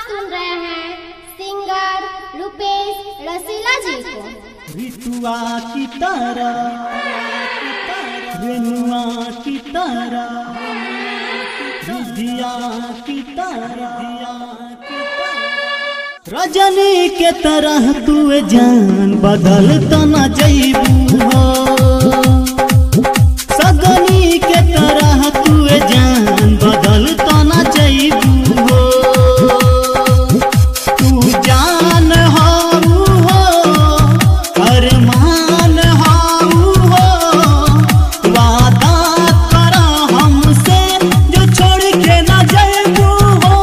सुन रहे हैं सिंगर रुपेश रसीला जी को। ऋतुआ की तरह, रेनुआ की तरह, विद्या की तरह, रजनी के तरह तू जान बदल तो न जइबू हो। सगनी के तरह तू जान बदल तो न जइबू हो। तू जान हाऊ हो, अरमान हाऊ हो, वादा करा हमसे जो छोड़ के न जइबू हो।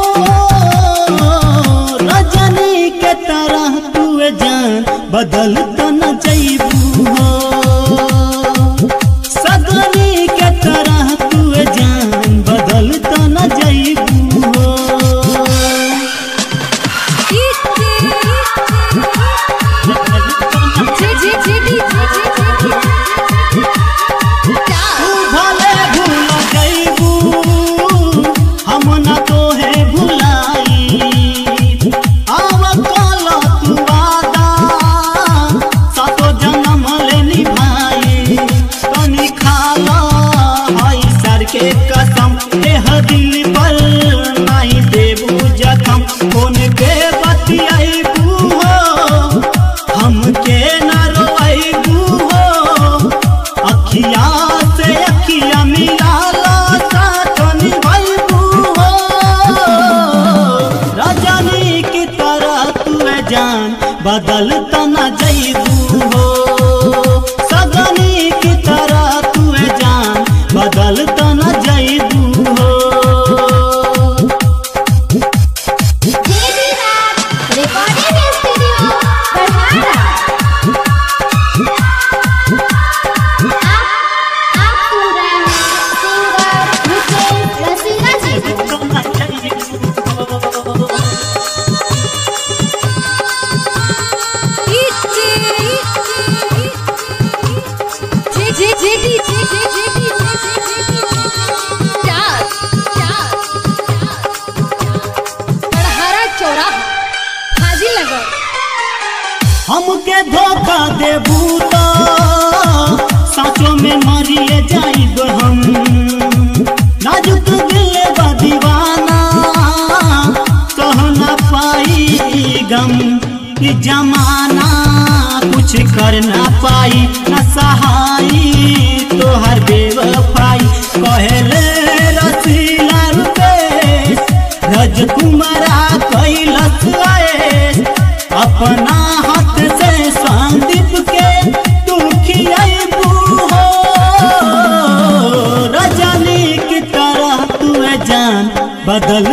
रजनी के तरह तू जान बदल तो न जइबू हो। सगनी के तरह तू जान बदल तो न जइबू हो। तू भले भूल जइबू, हम न तोहे भुलाई। आव कल तू वादा, सातो जन्म ले निभाई। तनी खाला हई सर के कसम, एह दिल पर नहीं देबू जखम। कौन के बतियाबू हो, हमके न रोइबू हो। अखिया से अखिया मिलाला, साथ निभाइबू हो। रजनी की तरह तू जान बदल तो न जइबू हो। सगनी की तरह तू जान बदल तो न जइबू हो। रिकॉर्डिंग स्टूडियो बढ़ारा। आप सुन रहे हैं सिंगर रुपेश रसीला जी को। हमके धोखा देबू तो साँचों में मरिए जाइब हम। नाजुक दिल बा दीवाना, कह न पाई गम। कि जमाना कुछ कर न पाई, न सहाई तोहर बेवफाई। कहले रसीला रुपेश राजकुमारा कैलस आएस। अपना हाथ से संदीप के तू खियाबू हो। रजनी की तरह तू जान बदल